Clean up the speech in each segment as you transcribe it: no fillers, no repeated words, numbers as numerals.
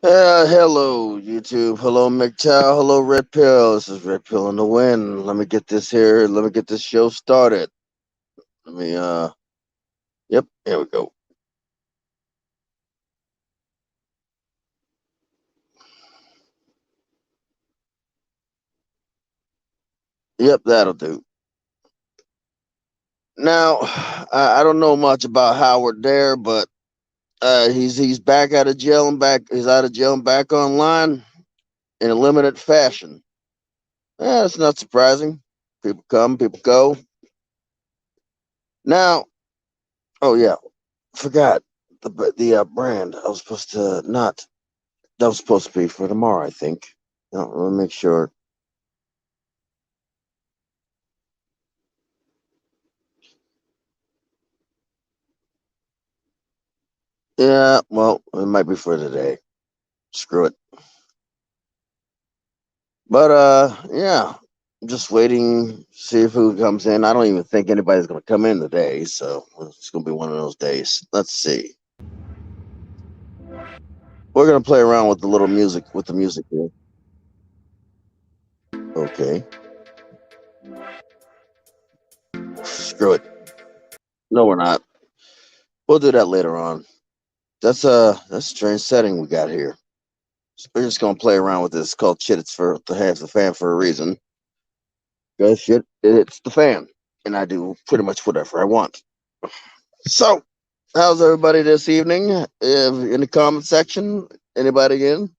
Hello, YouTube. Hello, McTow. Hello, Red Pill. This is Red Pill in the Wind. Let me get this here. Let me get this show started. Let me, yep, here we go. Yep, that'll do. Now, I don't know much about Howard Dare, but he's back out of jail and back. He's out of jail and back online in a limited fashion. It's not surprising. People come, people go. Now, oh yeah, forgot the brand. I was supposed to not. That was supposed to be for tomorrow, I think. No, let me make sure. Yeah, well, it might be for today. Screw it. But yeah. I'm just waiting, see if who comes in. I don't even think anybody's gonna come in today, so it's gonna be one of those days. Let's see. We're gonna play around with the little music with the music here. Okay. Screw it. No, we're not. We'll do that later on. That's a strange setting we got here. So we're just gonna play around with this. It's called shit. It's for the half the fan for a reason. Because shit, it's the fan, and I do pretty much whatever I want. So, how's everybody this evening? In the comment section, anybody in?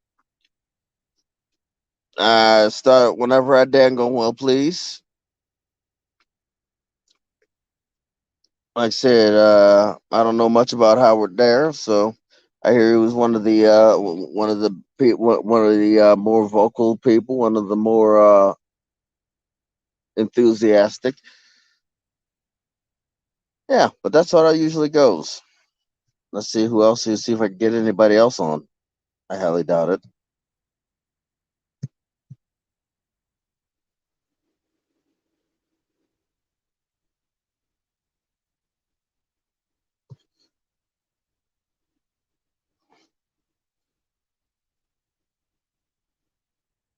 Start whenever I dang go well, please. Like I said, I don't know much about Howard Dare, so I hear he was one of the more vocal people, one of the more enthusiastic. Yeah, but that's how it usually goes. Let's see who else. See if I can get anybody else on. I highly doubt it.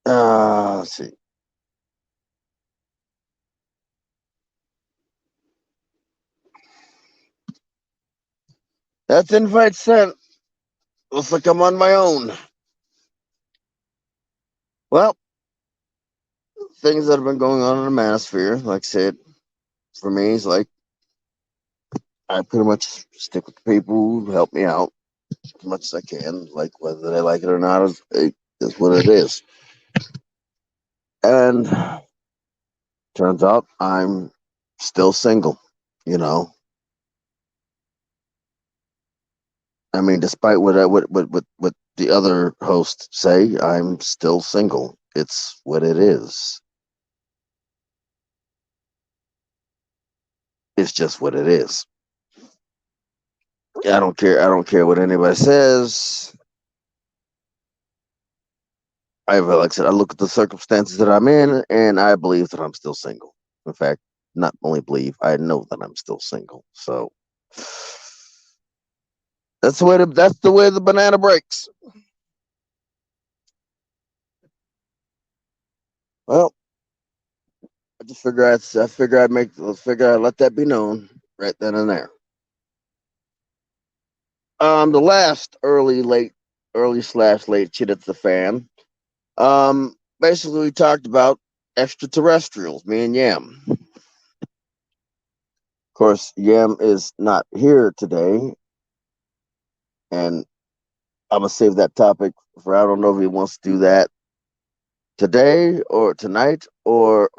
Let's see. That's invite sent. Looks like I'm on my own. Well, things that have been going on in the manosphere, like I said, for me, is like I pretty much stick with the people who help me out as much as I can. Like whether they like it or not is what it is. And turns out I'm still single. You know, I mean, despite what the other hosts say, I'm still single. It's what it is. It's just what it is. I don't care. I don't care what anybody says. Like I said, I look at the circumstances that I'm in, and I believe that I'm still single. In fact, not only believe, I know that I'm still single. So that's the way the banana breaks. Well, I figure I'd let that be known right then and there. The last early slash late shit at the fan. Basically we talked about extraterrestrials, me and Yam. Of course, Yam is not here today, and I'm gonna save that topic for I don't know if he wants to do that today or tonight or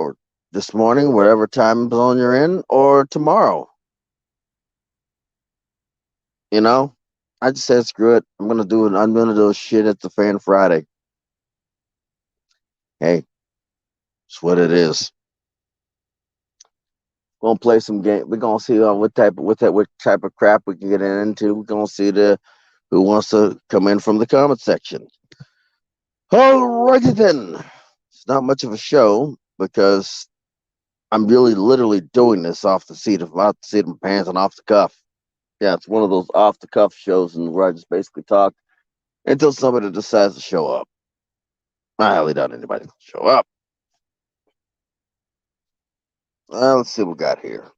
this morning, whatever time zone you're in, or tomorrow. You know, I just said screw it. I'm gonna do it. I'm gonna do shit at the fan Friday. Hey, it's what it is. We're gonna play some game. We're gonna see what type of crap we can get into. We're gonna see the who wants to come in from the comment section. Alrighty then. It's not much of a show because I'm really literally doing this off the seat of my pants and off the cuff. Yeah, it's one of those off the cuff shows and where I just basically talk until somebody decides to show up. I highly doubt anybody's gonna show up. Let's see what we got here.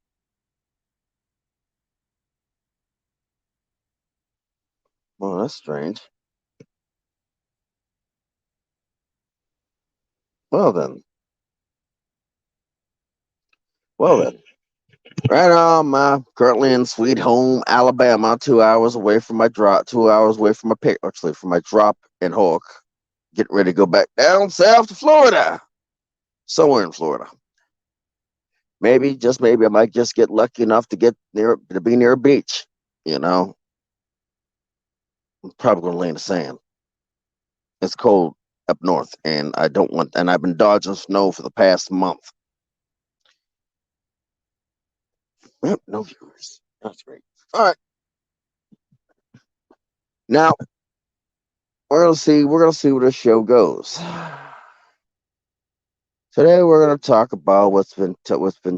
Well, that's strange. Well then. Well then. Right on, my currently in Sweet Home, Alabama, 2 hours away from my drop, 2 hours away from my pick, actually from my drop in Hawk. Getting ready to go back down south to Florida. Somewhere in Florida. Maybe, just maybe, I might just get lucky enough to be near a beach. You know, I'm probably gonna lay in the sand. It's cold up north, and I've been dodging snow for the past month. Yep, no viewers. That's great. All right, now we're gonna see where this show goes. Today we're gonna talk about what's been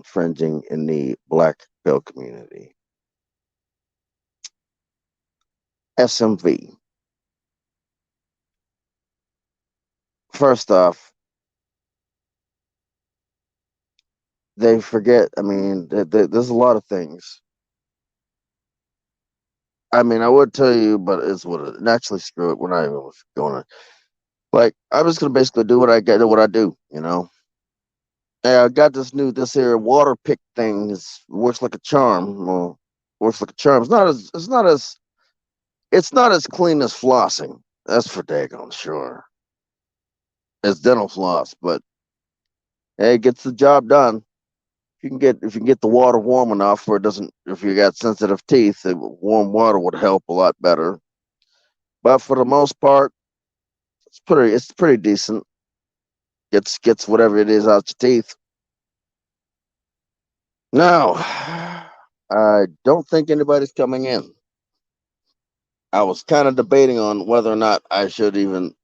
trending in the black belt community. SMV. First off, they forget. I mean, there's a lot of things. I mean, I would tell you, but it's what it. Naturally, screw it. We're not even going to. Like, I'm just gonna basically do what I get, what I do. Yeah, I got this here water pick thing. Works like a charm. Well, works like a charm. It's not as clean as flossing. That's for daggone sure. It's dental floss, but hey, it gets the job done. If you can get the water warm enough where it doesn't, if you got sensitive teeth, warm water would help a lot better. But for the most part, it's pretty decent. Gets whatever it is out your teeth. Now, I don't think anybody's coming in. I was kind of debating on whether or not I should even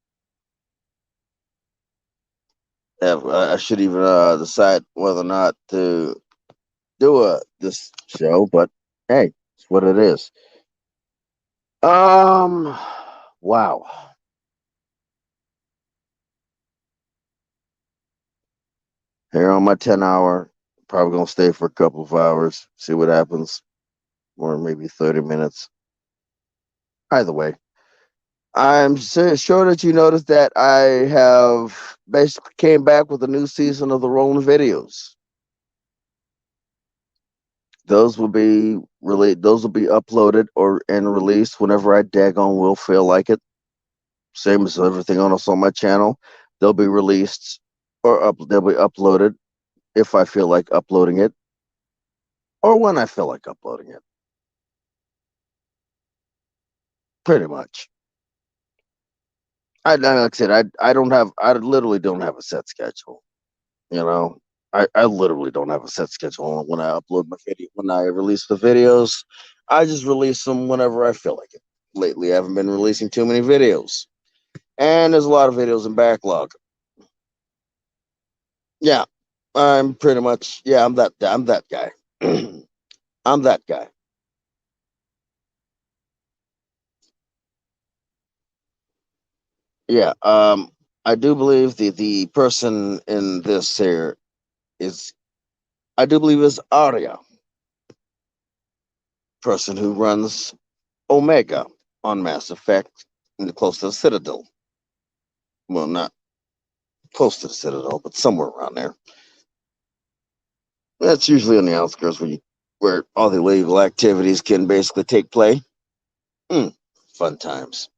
decide whether or not to do this show, but hey, it's what it is. Um, wow. Here on my 10 hour, probably gonna stay for a couple of hours, see what happens, or maybe 30 minutes. Either way, I'm sure that you noticed that I have basically came back with a new season of the Rolling Videos. Those will be uploaded or and released whenever I daggone will feel like it. Same as everything else on my channel. They'll be released they'll be uploaded if I feel like uploading it or when I feel like uploading it. Pretty much. Like I said, I literally don't have a set schedule. You know, I literally don't have a set schedule when I upload my video. When I release the videos, I just release them whenever I feel like it. Lately, I haven't been releasing too many videos, and there's a lot of videos in backlog. Yeah, I'm pretty much. Yeah, I'm that guy. I'm that guy. Yeah. I do believe the person in this here is I do believe is Arya, person who runs Omega on Mass Effect and close to the Citadel. Well, not close to the Citadel, but somewhere around there. That's usually on the outskirts where all the illegal activities can basically take place. Mm, fun times.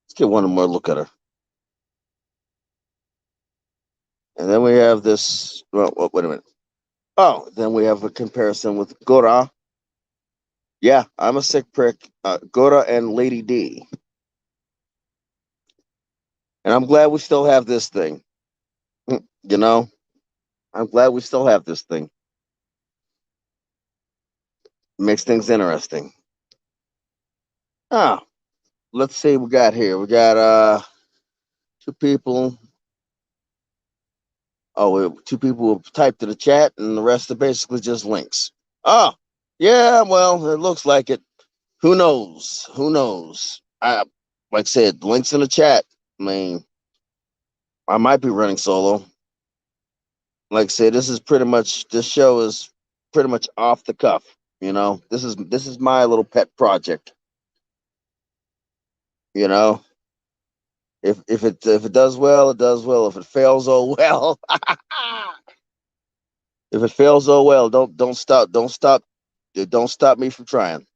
Let's get one more look at her. And then we have this. Well, wait a minute. Oh, then we have a comparison with Gora. Yeah, I'm a sick prick. Gora and Lady D. And I'm glad we still have this thing. You know, I'm glad we still have this thing. Makes things interesting. Ah, let's see what we got here. We got two people. Two people have typed to the chat, and the rest are basically just links. Oh, yeah. Well, it looks like it. Who knows? Who knows? I like I said, links in the chat. I mean, I might be running solo. Like I said, this show is pretty much off the cuff. This is my little pet project. You know, if it does well, it does well. If it fails, oh well. If it fails, oh well. Don't stop me from trying.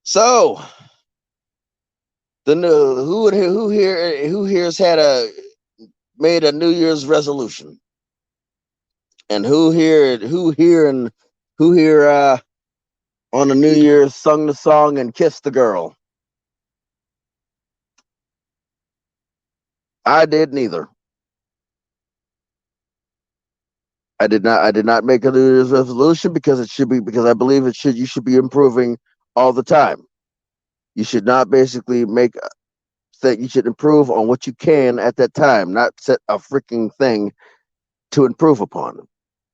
So the new who here has had a made a New Year's resolution, and who here on the New Year's sung the song and kissed the girl. I did neither. I did not make a New Year's resolution because I believe you should be improving all the time. You should not basically make that you should improve on what you can at that time, not set a freaking thing to improve upon.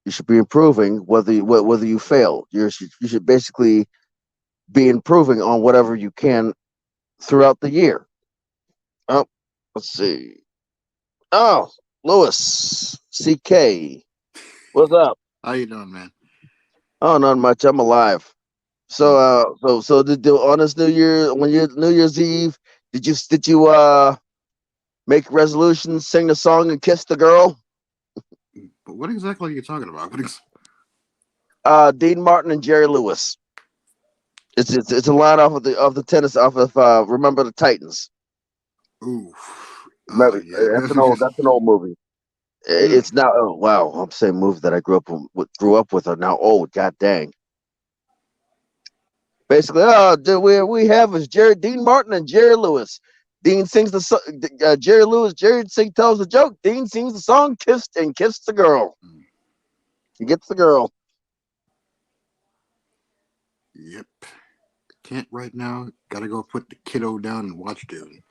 You should be improving whether you fail. You should basically be improving on whatever you can throughout the year. Oh, let's see. Oh, Lewis CK, what's up? How you doing, man? Oh, not much. I'm alive. So, Okay. on this New Year's Eve, did you make resolutions, sing the song, and kiss the girl? But what exactly are you talking about? Dean Martin and Jerry Lewis. It's a line off the tennis off of Remember the Titans. Ooh. Remember, Yeah. that's an old movie. Mm. It's now, oh wow, I'm saying movie that I grew up with are now old. God dang. Basically, we have is Dean Martin and Jerry Lewis. Dean sings Jerry Lewis. Tells the joke. Dean sings the song, kissed the girl. He gets the girl. Yep. Can't right now. Gotta go put the kiddo down and watch Dune.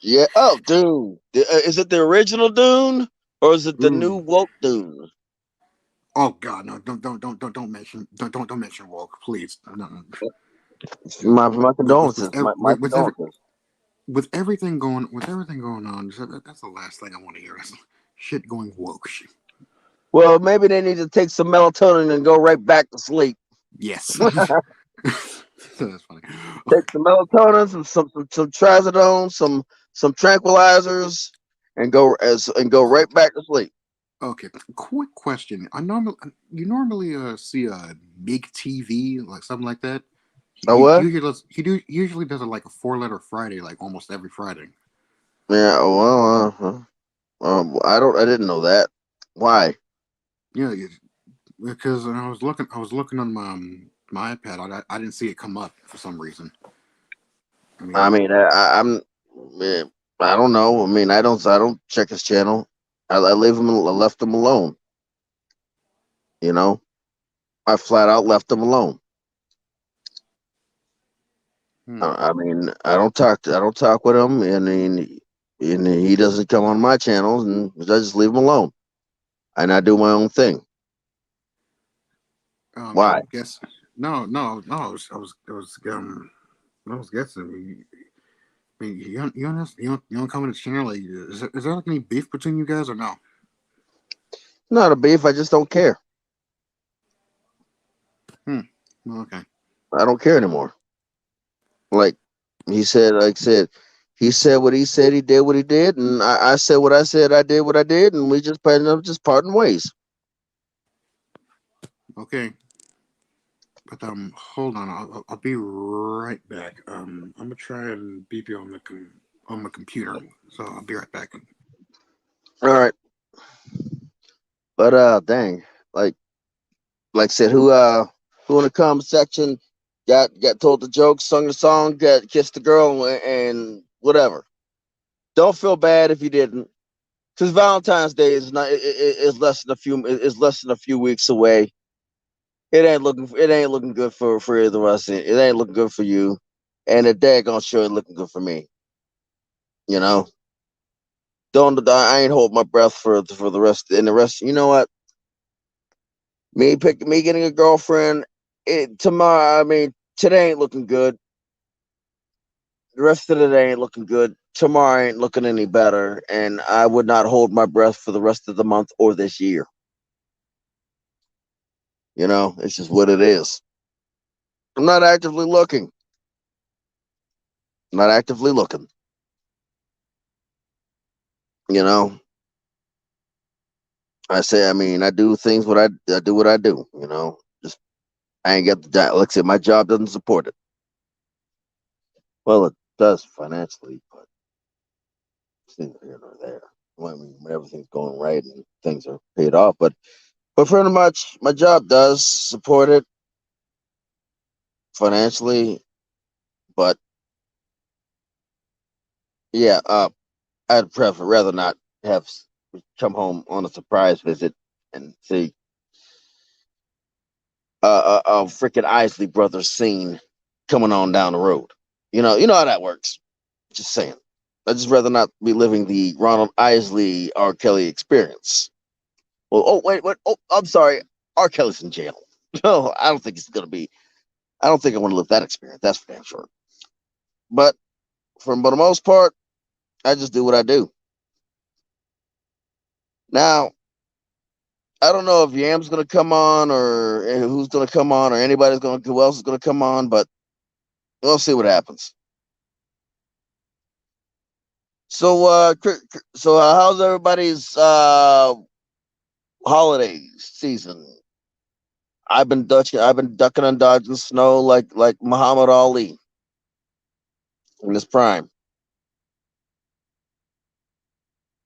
Yeah. Oh, Dune. Is it the original Dune or is it the new Ooh. woke Dune? Oh God, no! Don't mention don't mention woke, please. No. My condolences. My With condolences. with everything going on, that's the last thing I want to hear. Shit going woke. Shit. Well, maybe they need to take some melatonin and go right back to sleep. Yes. That's funny. Take some melatonin, some trazodone, some tranquilizers, and go right back to sleep. Okay, quick question. You normally see a big TV like something like that. Oh what? Usually does it like a 4 letter Friday, like almost every Friday. Yeah. Well, I didn't know that. Why? Yeah, because I was looking on my iPad. I didn't see it come up for some reason. I I mean, mean, I'm. eh, I don't know. I mean, I don't check his channel. I leave him. I left him alone. You know, I flat out left him alone. hmm, I mean, I don't talk with him, and he doesn't come on my channels, and I just leave him alone, and I do my own thing. Why? guess no. I was guessing. I mean, you don't come in the channel. Like, is there like any beef between you guys or no? Not a beef. I just don't care. Hmm. Okay. I don't care anymore. Like like I said, he said what he said. He did what he did, and I said what I said. I did what I did, and we just ended up just parting ways. Okay. But hold on. I'll be right back. I'm gonna try and beep you on on my computer. So I'll be right back. All right, but dang, like like I said, who in the comment section got told the joke, sung the song, got kissed the girl, and whatever. Don't feel bad if you didn't, because Valentine's Day is less than a few weeks away. It ain't looking good for either of us. It ain't looking good for you, and the daggone sure ain't looking good for me. You know, don't I ain't hold my breath for the rest. And the rest, you know what? Me getting a girlfriend tomorrow. I mean, Today ain't looking good. The rest of the day ain't looking good. Tomorrow ain't looking any better, and I would not hold my breath for the rest of the month or this year. It's just what it is. I'm not actively looking. Not actively looking. You know, I do things I do what I do. Just I ain't got the like I said, my job doesn't support it. Well, it does financially, but it's neither here nor there. Well, when everything's going right and things are paid off, but pretty much my job does support it financially. But yeah, I'd prefer rather not have come home on a surprise visit and see a freaking Isley Brothers scene coming on down the road. You know how that works. Just saying. I'd just rather not be living the Ronald Isley R. Kelly experience. Well, oh wait, what? Oh, I'm sorry. R. Kelly's in jail. No, I don't think it's gonna be. I don't think I want to live that experience. That's for damn sure. But for the most part, I just do what I do. Now, I don't know if Yam's gonna come on or who's gonna come on or who else is gonna come on, but we'll see what happens. So how's everybody's holiday season? I've been ducking and dodging snow like Muhammad Ali in his prime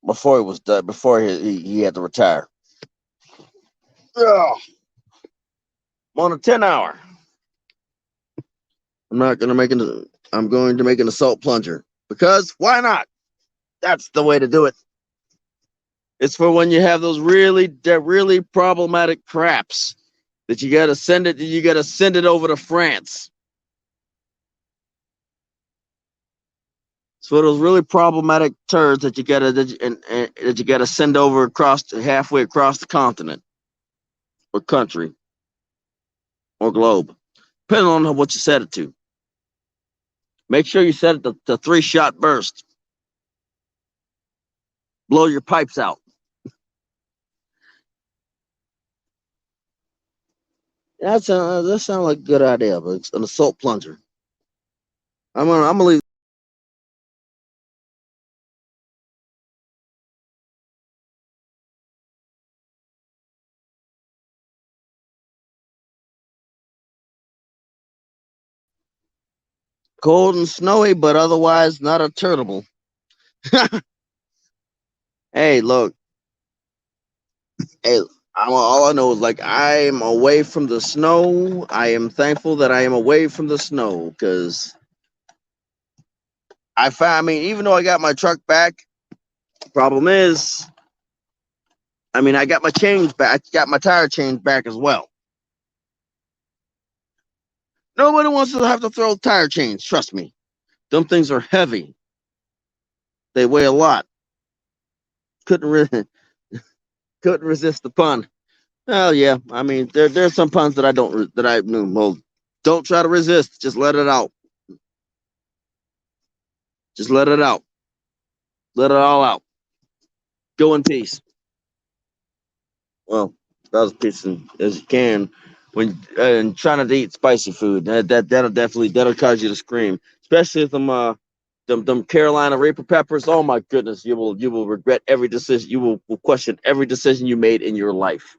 before he was done, before he had to retire. Ugh, I'm on a 10 hour. I'm not gonna make an. I'm going to make an assault plunger because why not? That's the way to do it. It's for when you have those really problematic craps that you gotta send it. You gotta send it over to France. It's for those really problematic turds that you gotta send over halfway across the continent or country or globe, depending on what you set it to. Make sure you set it to 3-shot burst. Blow your pipes out. That sounds like a good idea, but it's an assault plunger. I'm gonna leave. Cold and snowy, but otherwise not a turtable. Hey, look. Hey, all I know is like I am away from the snow. I am thankful that I am away from the snow because I found. I mean, even though I got my truck back, problem is, I got my change back. I got my tire change back as well. Nobody wants to have to throw tire chains. Trust me, them things are heavy. They weigh a lot. Couldn't re- couldn't resist the pun. Well, yeah. There's some puns that I don't that I well, don't try to resist. Just let it out. Just let it out. Let it all out. Go in peace. Well, about as peace as you can when and trying not to eat spicy food. That'll cause you to scream, especially if them Carolina Reaper peppers. Oh my goodness, you will regret every decision. You will question every decision you made in your life.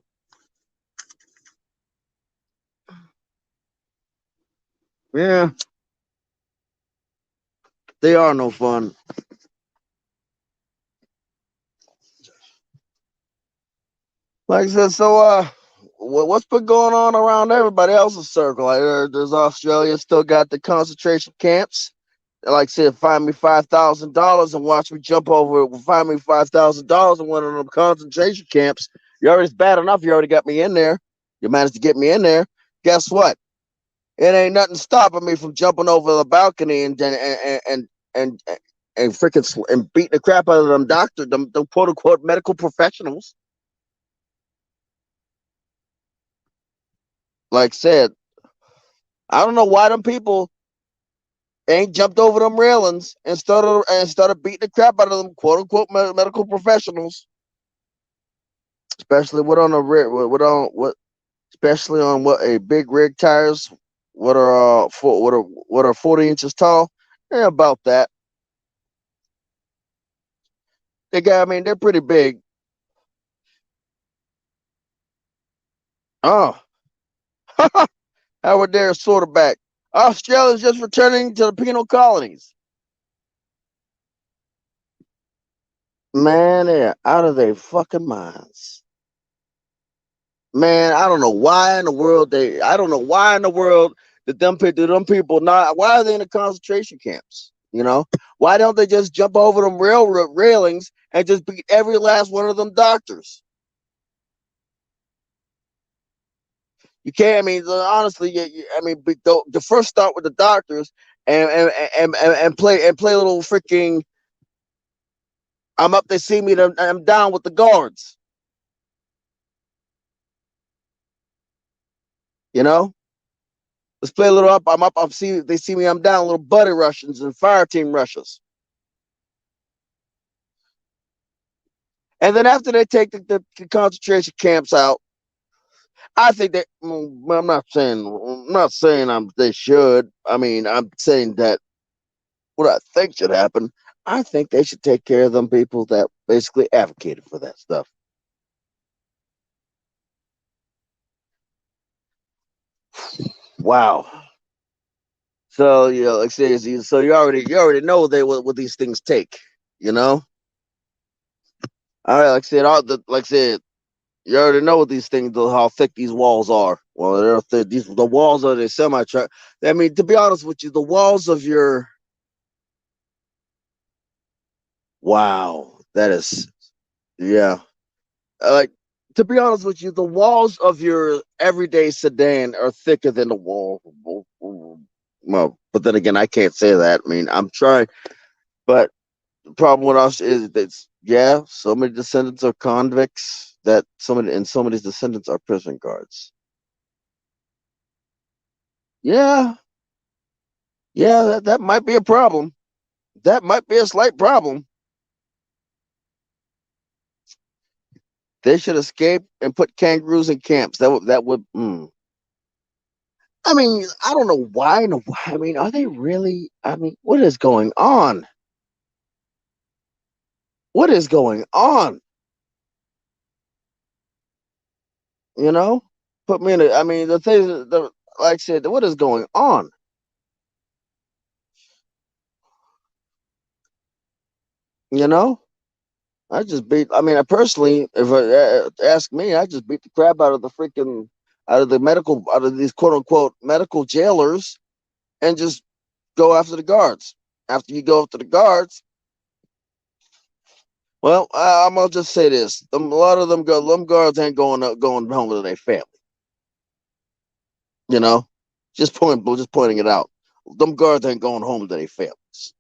Yeah, they are no fun. Like I said, so what's been going on around everybody else's circle? There's Australia still got the concentration camps. Like I said, find me $5,000 and watch me jump over. Find me $5,000 in one of them concentration camps. It's bad enough. You already got me in there. You managed to get me in there. Guess what? It ain't nothing stopping me from jumping over the balcony and and freaking and beating the crap out of them quote unquote medical professionals. Like I said, I don't know why them people ain't jumped over them railings and started beating the crap out of them quote unquote medical professionals, especially what especially on what a big rig tires, what are 40 inches tall. Yeah, about that. I mean, they're pretty big. Oh, Howard Dare quarterback. Australia's just returning to the penal colonies. Man, they're out of their fucking minds. Man, I don't know why in the world that them people not why are they in the concentration camps? You know? Why don't they just jump over them railroad railings and just beat every last one of them doctors? You can't. I mean, honestly, I mean, the first start with the doctors and play a little freaking. I'm up. They see me. I'm down with the guards. You know, let's play a little up. I'm up. They see me. I'm down. Little buddy Russians and fire team Russians. And then after they take the concentration camps out, I think that I'm not saying they should. I mean, I'm saying that what I think should happen. I think they should take care of them people that basically advocated for that stuff. Wow. So like seriously, so you already know what these things take. You know. All right, like I said, you already know what these things, how thick these walls are. Well, they're thick. The walls are the semi truck. I mean, to be honest with you, the walls of your wow, that is yeah. Like to be honest with you, the walls of your everyday sedan are thicker than the wall. Well, but then again, I can't say that. I mean, I'm trying, but the problem with us is that yeah, so many descendants are convicts that some of these descendants are prison guards. Yeah, yeah, that might be a problem. That might be a slight problem. They should escape and put kangaroos in camps. That would. I mean, I don't know why. No, I mean, are they really? I mean, what is going on? What is going on? You know, put me in. I mean, the thing, like I said, what is going on? You know, I just beat. I mean, I personally, if ask me, I just beat the crap out of these quote unquote medical jailers, and just go after the guards. After you go after the guards, well, I'm gonna just say this: a lot of them guards ain't going home to their family. You know, just pointing it out. Them guards ain't going home to their families.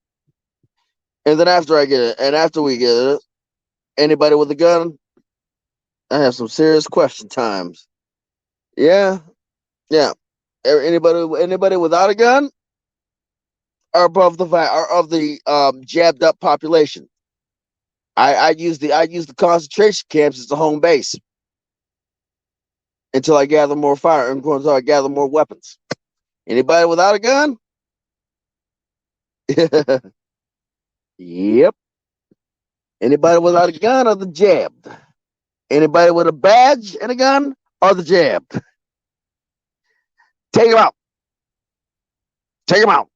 And then after we get it, anybody with a gun, I have some serious question times. Yeah, yeah. Anybody without a gun are above are of the jabbed up population. I use the concentration camps as a home base until I gather more fire until I gather more weapons. Anybody without a gun? Yep. Anybody without a gun are the jabbed. Anybody with a badge and a gun are the jabbed. Take them out. Take them out.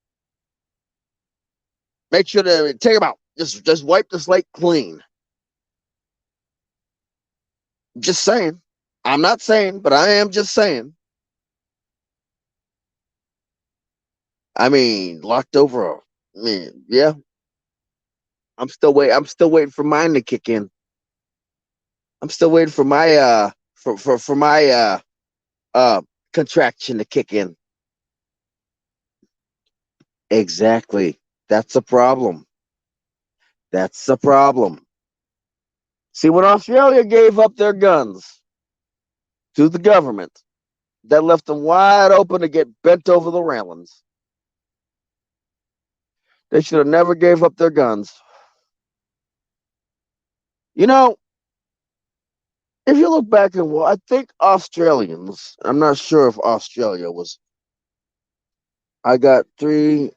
Make sure to take them out. Just wipe the slate clean. Just saying. I'm not saying, but I am just saying. I mean, locked over. I mean, yeah. I'm still waiting for mine to kick in. I'm still waiting for my for my uh contraction to kick in. Exactly. That's a problem. That's a problem. See, when Australia gave up their guns to the government, that left them wide open to get bent over the railings. They should have never gave up their guns. You know, if you look back and well, I think Australians. I'm not sure if Australia was. I got three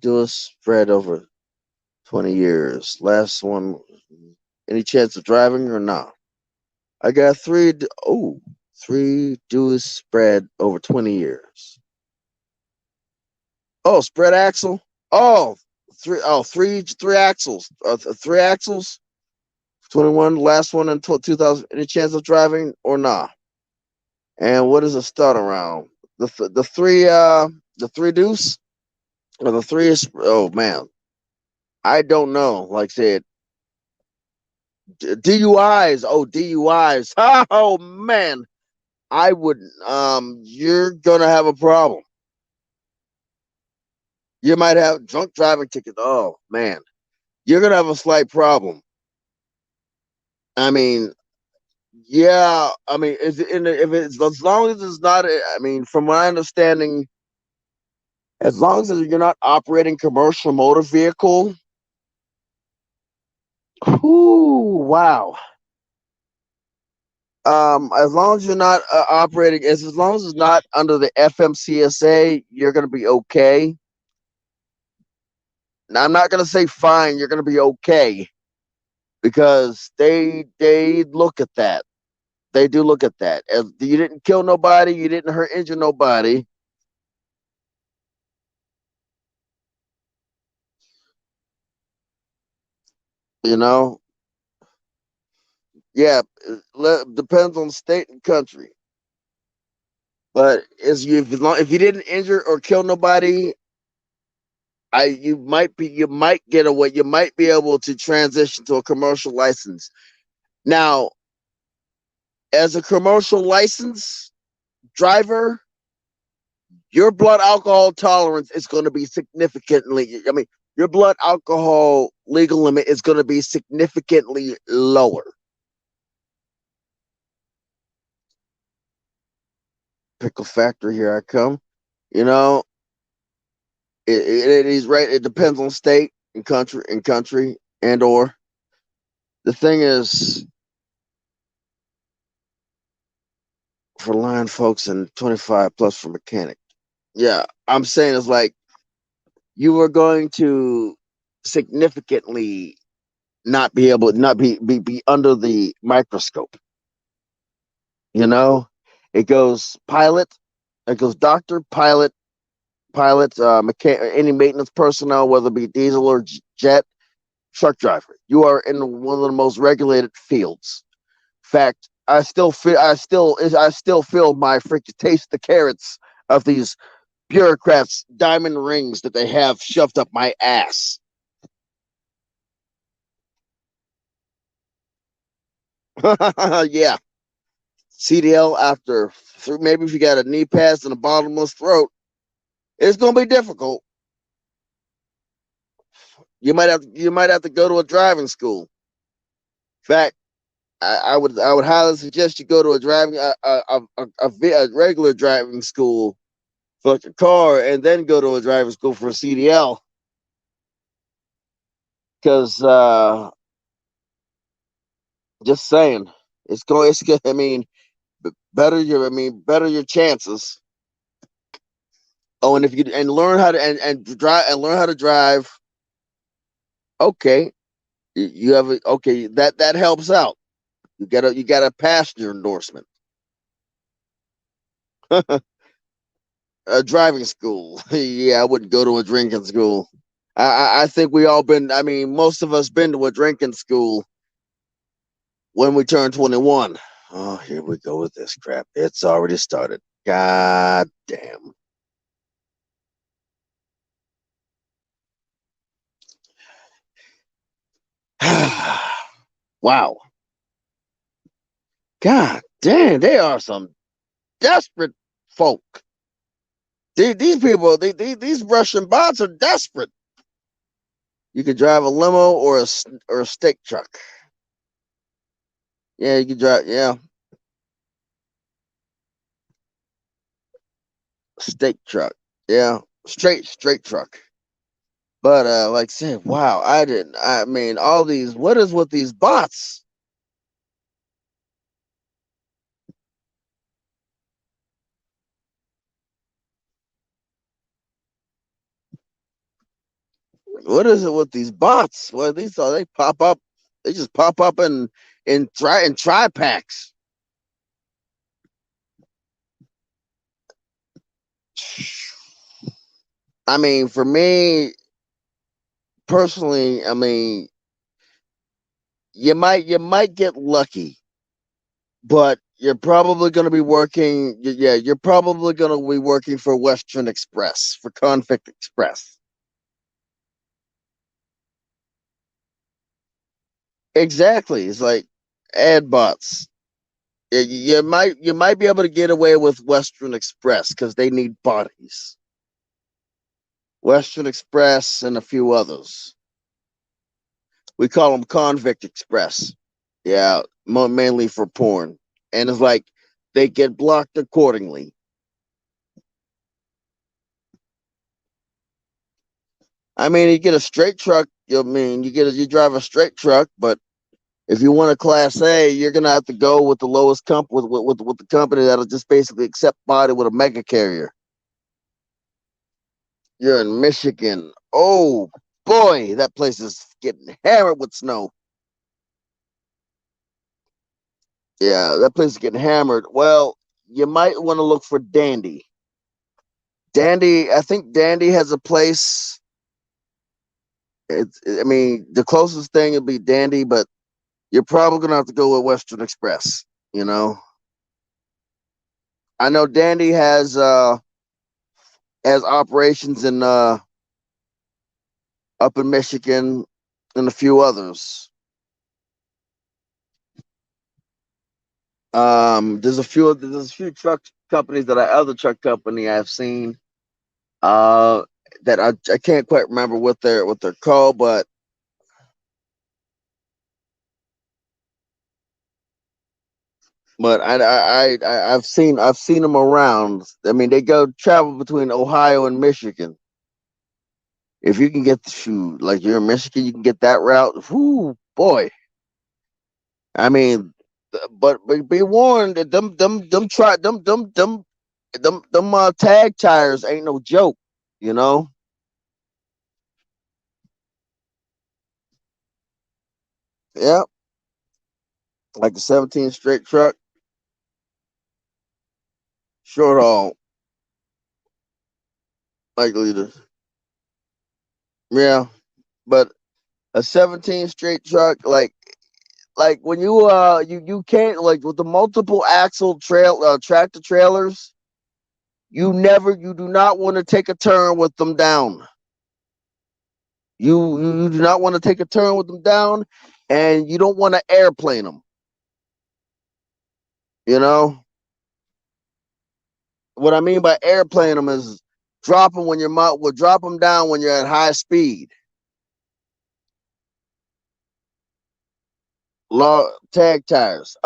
duels spread over 20 years. Last one, any chance of driving or not? I got three duels spread over 20 years. Oh, spread axle. Oh, three axles. Three axles. 21, last one until 2000. Any chance of driving or not? And what is a start around? The three deuce or the three is, oh man, I don't know. Like I said, DUIs. Oh, DUIs. Oh man, I would. You're gonna have a problem. You might have drunk driving tickets. Oh man, you're gonna have a slight problem. I mean, yeah. I mean, is it if it's as long as it's not. I mean, from my understanding, as long as you're not operating commercial motor vehicle. Whoo, wow. As long as you're not operating, as long as it's not under the FMCSA, you're gonna be okay. Now, I'm not gonna say fine. You're gonna be okay because they look at that. They do look at that. If you didn't kill nobody, you didn't hurt injure nobody. You know, yeah. Depends on state and country. But if you didn't injure or kill nobody, you might get away. You might be able to transition to a commercial license. Now, as a commercial license driver, your blood alcohol tolerance is going to be significantly. I mean, your blood alcohol legal limit is going to be significantly lower. Pickle factory, here I come. You know, it is right. It depends on state and country and or the thing is for line folks and 25 plus for mechanic. Yeah, I'm saying it's like you are going to significantly not be able not be under the microscope. You know, it goes pilot, it goes doctor, pilot, any maintenance personnel, whether it be diesel or jet, truck driver. You are in one of the most regulated fields. In fact, I still feel my freaking taste the carrots of these bureaucrats' diamond rings that they have shoved up my ass. Yeah, CDL after maybe if you got a knee pass and a bottomless throat, it's gonna be difficult. You might have to go to a driving school. In fact, I would highly suggest you go to a driving a regular driving school for like a car, and then go to a driving school for a CDL. Because just saying, it's going. It's good. I mean, better your chances. Oh, and if you and learn how to and drive and learn how to drive, okay, you have okay that helps out. You got a passenger endorsement. A driving school. Yeah, I wouldn't go to a drinking school. I think we all been. I mean, most of us been to a drinking school when we turned 21. Oh, here we go with this crap. It's already started. God damn. Wow. God damn, they are some desperate folk. These people, these Russian bots are desperate. You could drive a limo or a steak truck. Yeah, you can drive. Yeah, Steak truck. Yeah, straight truck. But like I said, wow, I mean, all these. What is with these bots? What is it with these bots? Well, these are they pop up. They just pop up in try packs. I mean, for me personally, I mean, you might get lucky, but you're probably going to be working. Yeah, you're probably going to be working for Western Express, for Convict Express. Exactly. It's like ad bots. You might be able to get away with Western Express because they need bodies. Western Express and a few others. We call them Convict Express. Yeah, mainly for porn, and it's like they get blocked accordingly. I mean, you get a straight truck. You drive a straight truck, but if you want a Class A, you're gonna have to go with the lowest with the company that'll just basically accept body with a mega carrier. You're in Michigan. Oh boy, that place is getting hammered with snow. Yeah, that place is getting hammered. Well, you might want to look for Dandy. I think Dandy has a place. I mean, the closest thing would be Dandy, but you're probably gonna have to go with Western Express. You know, I know Dandy has operations in up in Michigan and a few others. There's a few truck companies that other truck company I've seen uh that I can't quite remember what they're called, but I've seen them around. I mean, they go travel between Ohio and Michigan. If you can get the shoe, like you're in Michigan, you can get that route. Whoo, boy! I mean, but be warned that them try them tag tires ain't no joke. You know, yeah, like the 17 straight truck, short haul, likely to yeah, but a 17 straight truck, like when you can't like with the multiple axle tractor trailers, you do not want to take a turn with them down. You do not want to take a turn with them down, and you don't want to airplane them. You know what I mean by airplane them is drop them when drop them down when you're at high speed. Law tag tires.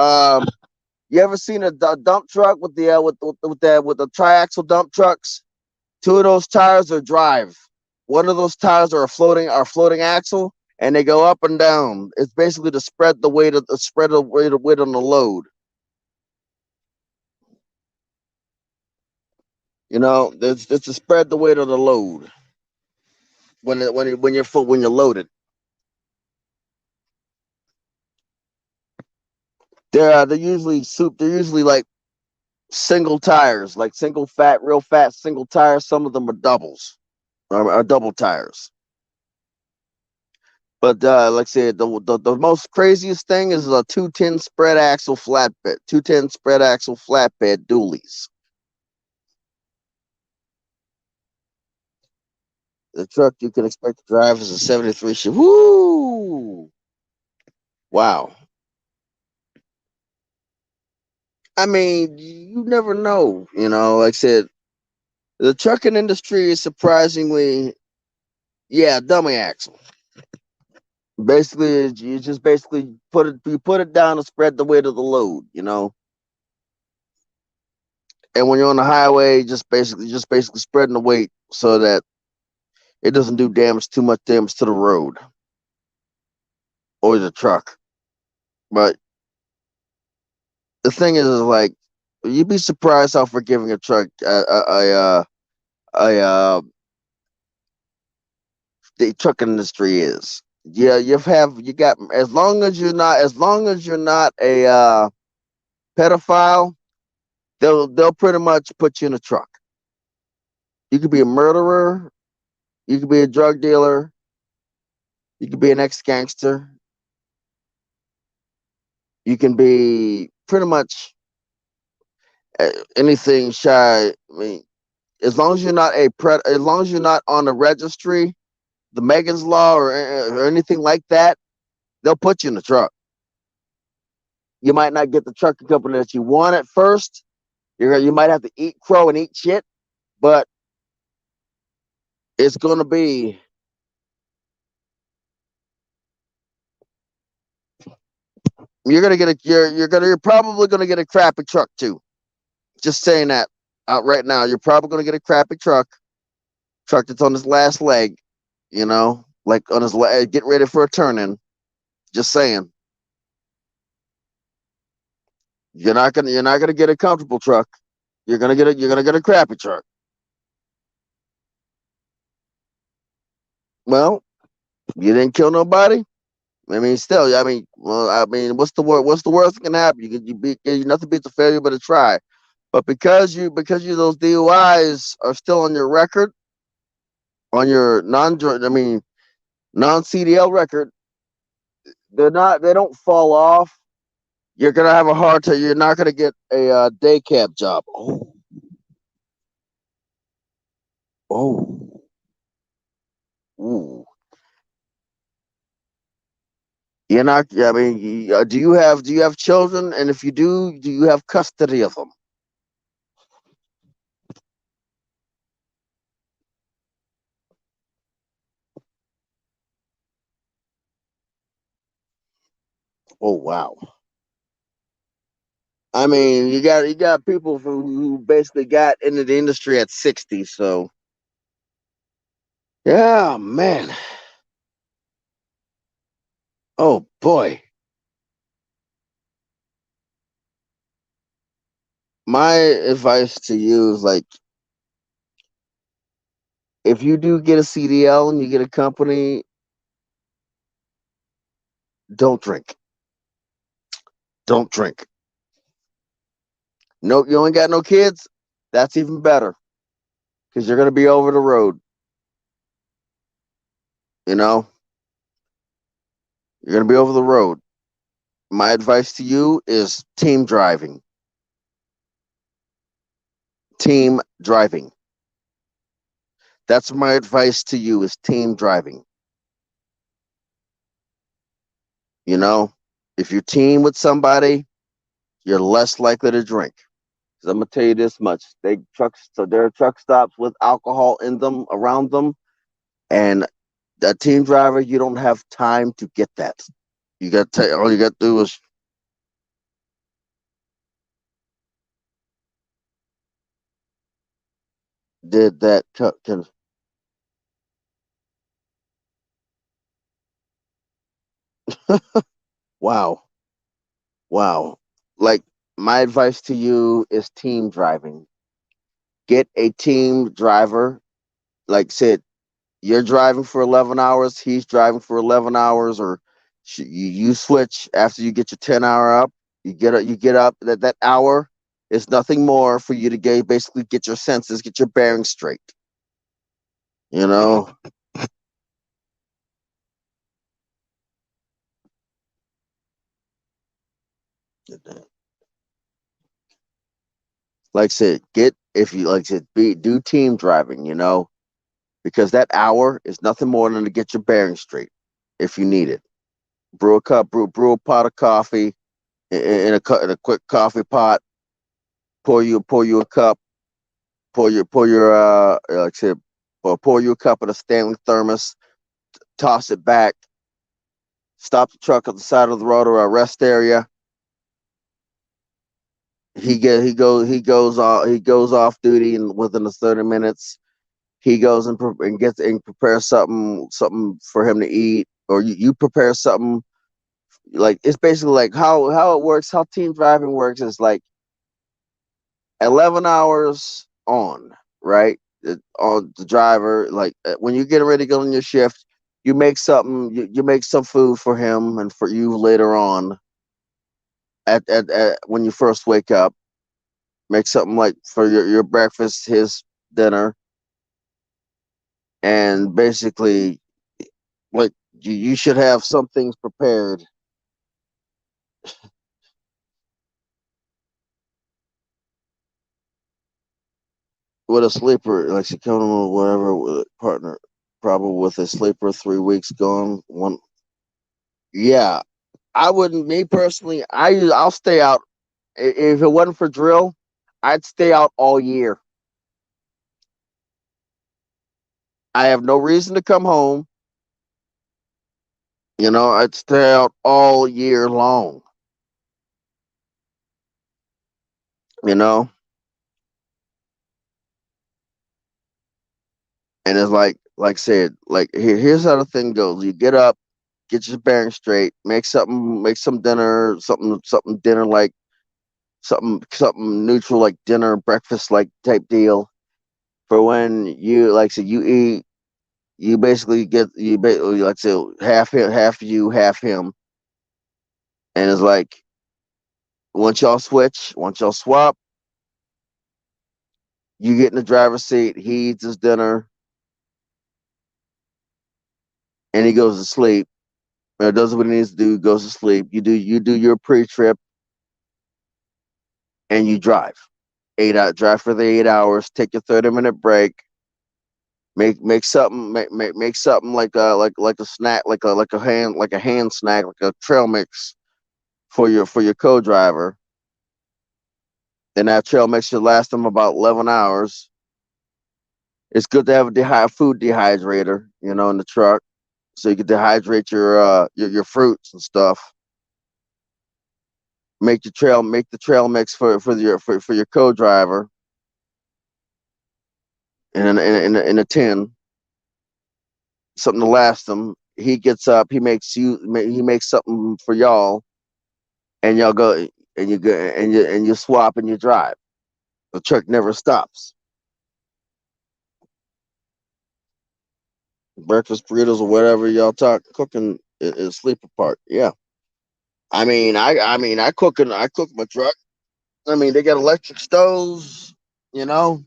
You ever seen a dump truck with the triaxle dump trucks? Two of those tires are drive. One of those tires are floating axle, and they go up and down. It's basically to spread the weight on the load. It's to spread the weight of the load when you're loaded. They're usually like single tires, like real fat single tires. Some of them are doubles, are double tires. But like I said, the most craziest thing is a 210 spread axle flatbed dualies. The truck you can expect to drive is a 73 Chevy. Woo! Wow. I mean, you never know. Like I said, the trucking industry is surprisingly, yeah, dummy axle. Basically, you just basically put it down and spread the weight of the load. And when you're on the highway, just basically spreading the weight so that it doesn't do too much damage to the road or the truck. But the thing is like you'd be surprised how forgiving a truck a the truck industry is. Yeah, you got as long as you're not a pedophile, they'll pretty much put you in a truck. You could be a murderer, you could be a drug dealer, you could be an ex gangster, you can be pretty much anything shy. I mean, as long as you're not on the registry, the Megan's Law or anything like that, they'll put you in the truck. You might not get the trucking company that you want at first. You might have to eat crow and eat shit, but it's gonna be you're probably gonna get a crappy truck too. Just saying that out right now. You're probably gonna get a crappy truck that's on his last leg, like on his leg, getting ready for a turn in. Just saying. You're not gonna get a comfortable truck. You're gonna get a crappy truck. Well, you didn't kill nobody. I mean, still, what's the word? What's the worst that can happen? Nothing beats a failure but a try. But because you those DUIs are still on your record, on your non CDL record, they don't fall off. You're gonna have a hard time. You're not gonna get a day cab job. Oh, ooh. You're not. I mean, do you have children? And if you do you have custody of them? Oh wow. I mean, you got people who basically got into the industry at 60. So yeah, man. Oh boy. My advice to you is like, if you do get a CDL and you get a company, don't drink. Don't drink. No, you ain't got no kids. That's even better because you're gonna be over the road. You know, you're gonna be over the road. My advice to you is team driving. Team driving. That's my advice to you is team driving. You know, if you team with somebody, you're less likely to drink. 'Cause I'm gonna tell you this much: so there are truck stops with alcohol in them around them, and that team driver, you don't have time to get that. All you got to do is did that. Wow, wow. Like my advice to you is team driving. Get a team driver. Like I said, you're driving for 11 hours, he's driving for 11 hours, or you switch after you get your 10 hour up. You get up that hour is nothing more for you to basically get your senses, get your bearings straight. You know, like I said, get if you like I said, do team driving. Because that hour is nothing more than to get your bearings straight if you need it. Brew a pot of coffee in a quick coffee pot. Pour you a cup. Pour your like I said, or pour you a cup in a Stanley thermos. Toss it back. Stop the truck at the side of the road or a rest area. he goes off duty, and within the 30 minutes he goes and gets and prepares something for him to eat, or you prepare something. Like, it's basically like how it works, how team driving works is like 11 hours on, right? On the driver, like, when you get ready to go on your shift, you make something, you make some food for him and for you later on at when you first wake up. Make something like for your breakfast, his dinner, and basically, like, you should have some things prepared with a sleeper, like she coming or whatever, with a partner, probably with a sleeper, 3 weeks gone. One, yeah, I wouldn't. Me personally, I'll stay out. If it wasn't for drill, I'd stay out all year. I have no reason to come home. I'd stay out all year long. You know, and it's like I said, like, here's how the thing goes. You get up, get your bearings straight, make some dinner, something dinner, like something neutral, like dinner, breakfast, like type deal. For when you, like I said, you eat, you basically get, like I said, half you, half him, and it's like, once y'all swap, you get in the driver's seat, he eats his dinner, and he goes to sleep, or does what he needs to do, goes to sleep. You do your pre-trip, and you drive. Drive for the 8 hours, take your 30-minute break, make something like a snack, like a hand snack, like a trail mix for your co-driver. And that trail mix should last them about 11 hours. It's good to have a food dehydrator, in the truck, so you can dehydrate your fruits and stuff. Make the trail mix for your co-driver in a tin, something to last him. He gets up, he makes something for y'all, and y'all go, and you swap and you drive. The truck never stops. Breakfast burritos or whatever y'all talk cooking is sleeper part. Yeah. I cook my truck. They got electric stoves, you know.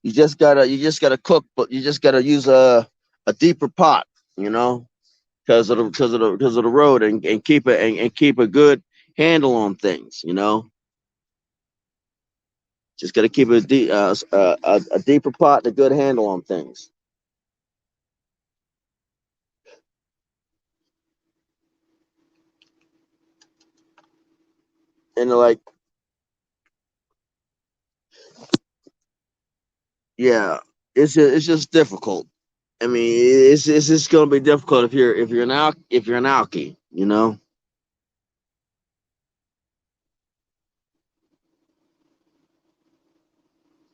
You just gotta cook, but you just gotta use a deeper pot, you know, because of the road, and keep a good handle on things, Just gotta keep a deeper pot and a good handle on things. And like, yeah, it's just difficult. It's just gonna be difficult if you're an alky,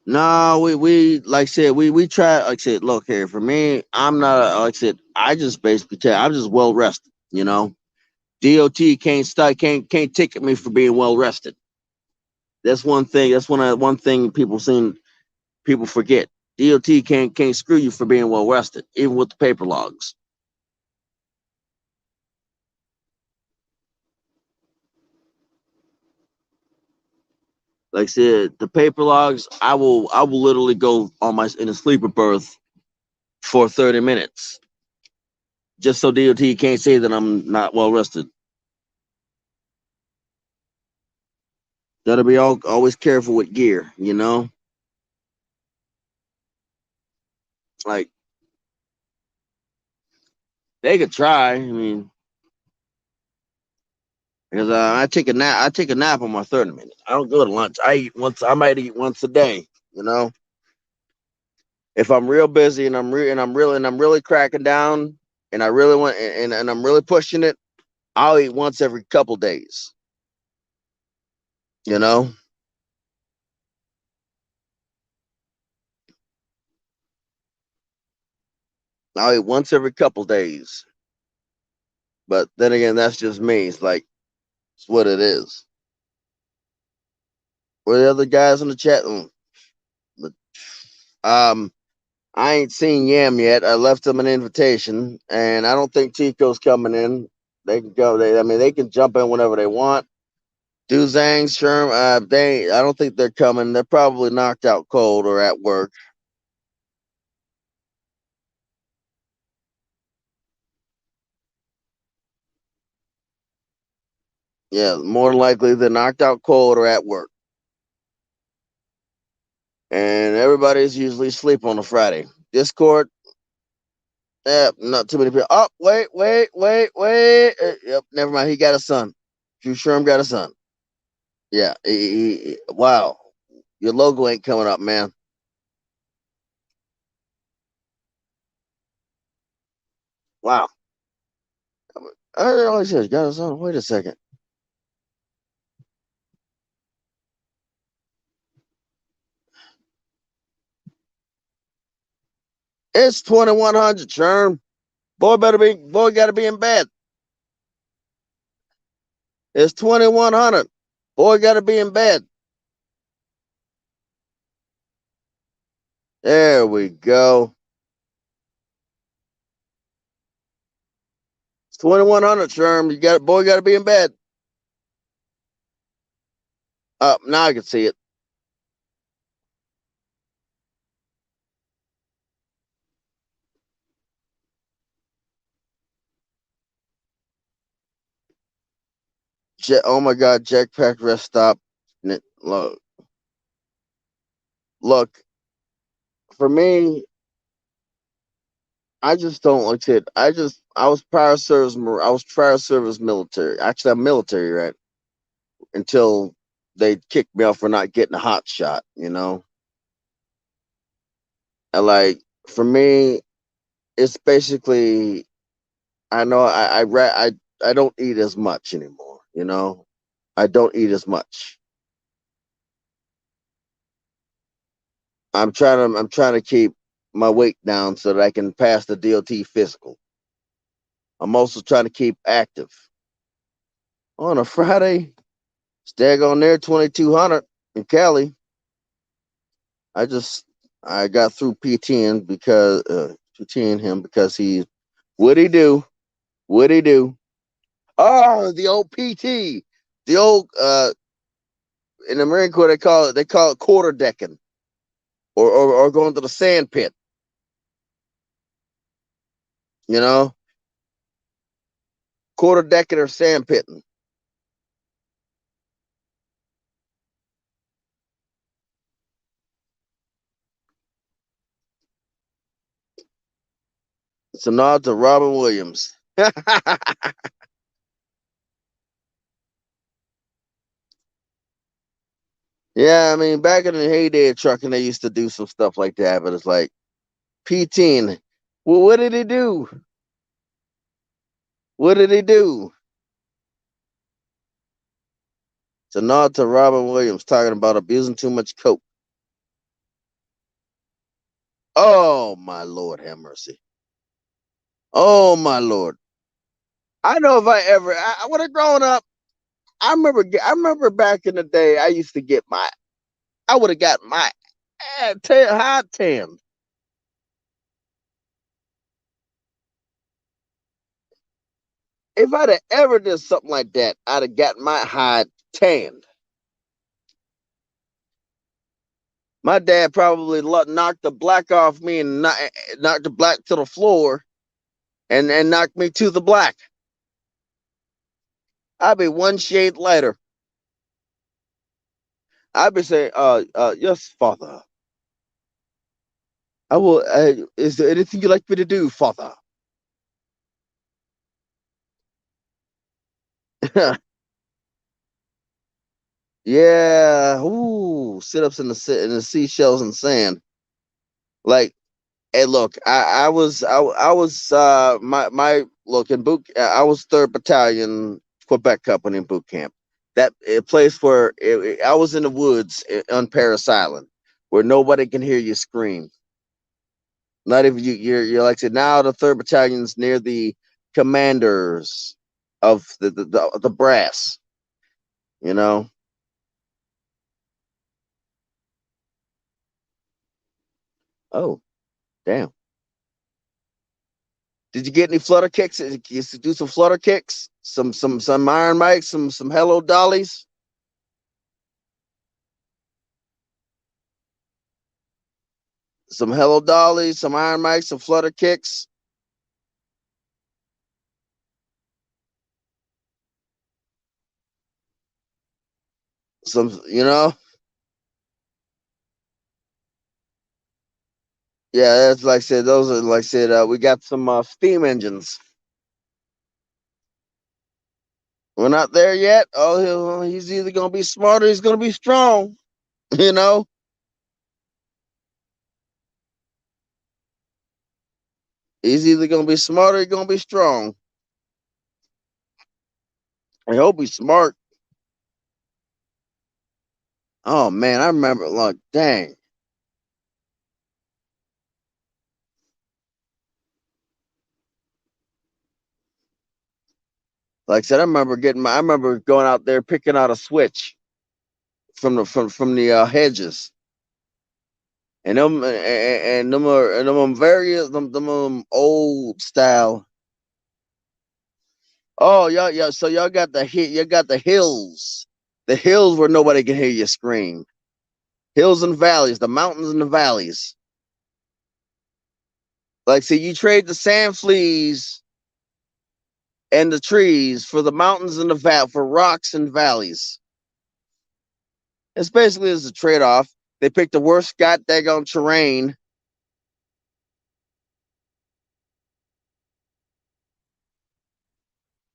No, we like I said, we try. Like I said, look here, for me, I'm not like I said, I just basically tell I'm just well rested. DOT can't ticket me for being well rested. That's one thing. That's one thing people forget. DOT can't screw you for being well rested, even with the paper logs. Like I said, the paper logs, I will literally go on my in a sleeper berth for 30 minutes, just so DOT can't say that I'm not well rested. Gotta be always careful with gear, Like, they could try. Because I take a nap on my 30 minutes. I don't go to lunch. I might eat once a day. You know, if I'm real busy and I'm really cracking down, and I really want and I'm really pushing it, I'll eat once every couple days. You know, I'll eat once every couple days. But then again, that's just me. It's like it's what it is. Where the other guys in the chat room? But, I ain't seen Yam yet. I left him an invitation, and I don't think Tico's coming in. They can go. I mean, they can jump in whenever they want. Duzang, Sherm, I don't think they're coming. They're probably knocked out cold or at work. Yeah, more than likely they're knocked out cold or at work. And everybody's usually asleep on a Friday. Discord, not too many people. Oh, wait. Yep, never mind. He got a son. Drew Sherm got a son. Yeah. Wow. Your logo ain't coming up, man. Wow. I always said got a son. Wait a second. It's 2100, Sherm. Boy gotta be in bed. It's 2100. Boy gotta be in bed. There we go. It's 2100, Sherm. Boy gotta be in bed. Now I can see it. Oh my God, Jetpack rest stop. Look. For me, I just don't like it. I was prior service. I was prior service military. Actually, I'm military, right? Until they kicked me off for not getting a hot shot. And like for me, it's basically I know I don't eat as much anymore. I don't eat as much. I'm trying to keep my weight down so that I can pass the DOT physical. I'm also trying to keep active. On a Friday, stag on there 2200 in Cali. I got through PTing because PTing him because he what he do? What he do? Oh, the old PT. The old in the Marine Corps they call it quarter decking or going to the sand pit. You know, quarter decking or sand pitting. It's a nod to Robin Williams. Yeah, I mean, back in the heyday of trucking, they used to do some stuff like that, but it's like PT. Well, what did he do? What did he do? It's a nod to Robin Williams talking about abusing too much coke. Oh my Lord, have mercy. Oh my Lord. I know if I would have grown up. I remember back in the day. I would have got my hot tan. If I'd have ever did something like that, I'd have got my hide tanned. My dad probably knocked the black off me and knocked the black to the floor and knocked me to the black. I'd be one shade lighter. I'd be saying, yes, father. I will. Is there anything you'd like me to do, father? Yeah. Ooh, sit ups in the seashells and sand. Like, hey, look, my look in boot. I was 3rd Battalion Quebec Company in boot camp. That a place where I was in the woods on Paris Island, where nobody can hear you scream. Not even you're like I said, now the 3rd Battalion's near the commanders of the brass, you know. Oh, damn. Did you get any flutter kicks? Did you do some flutter kicks? Some iron mics, some hello dollies? Some hello dollies, some iron mics, some flutter kicks. Some, you know, yeah, that's like I said. Those are like I said. We got some steam engines. We're not there yet. Oh, he's either gonna be smart or he's gonna be strong. You know, he's either gonna be smart or he's gonna be strong. I hope he's smart. Oh man, I remember. Like, dang. Like I said, I remember going out there picking out a switch from the hedges, and them various them old style. Oh, y'all, so y'all got the hills, the hills where nobody can hear you scream. Hills and valleys, the mountains and the valleys. Like, see, you trade the sand fleas and the trees for the mountains and for rocks and valleys. It's basically as a trade off. They picked the worst goddamn terrain.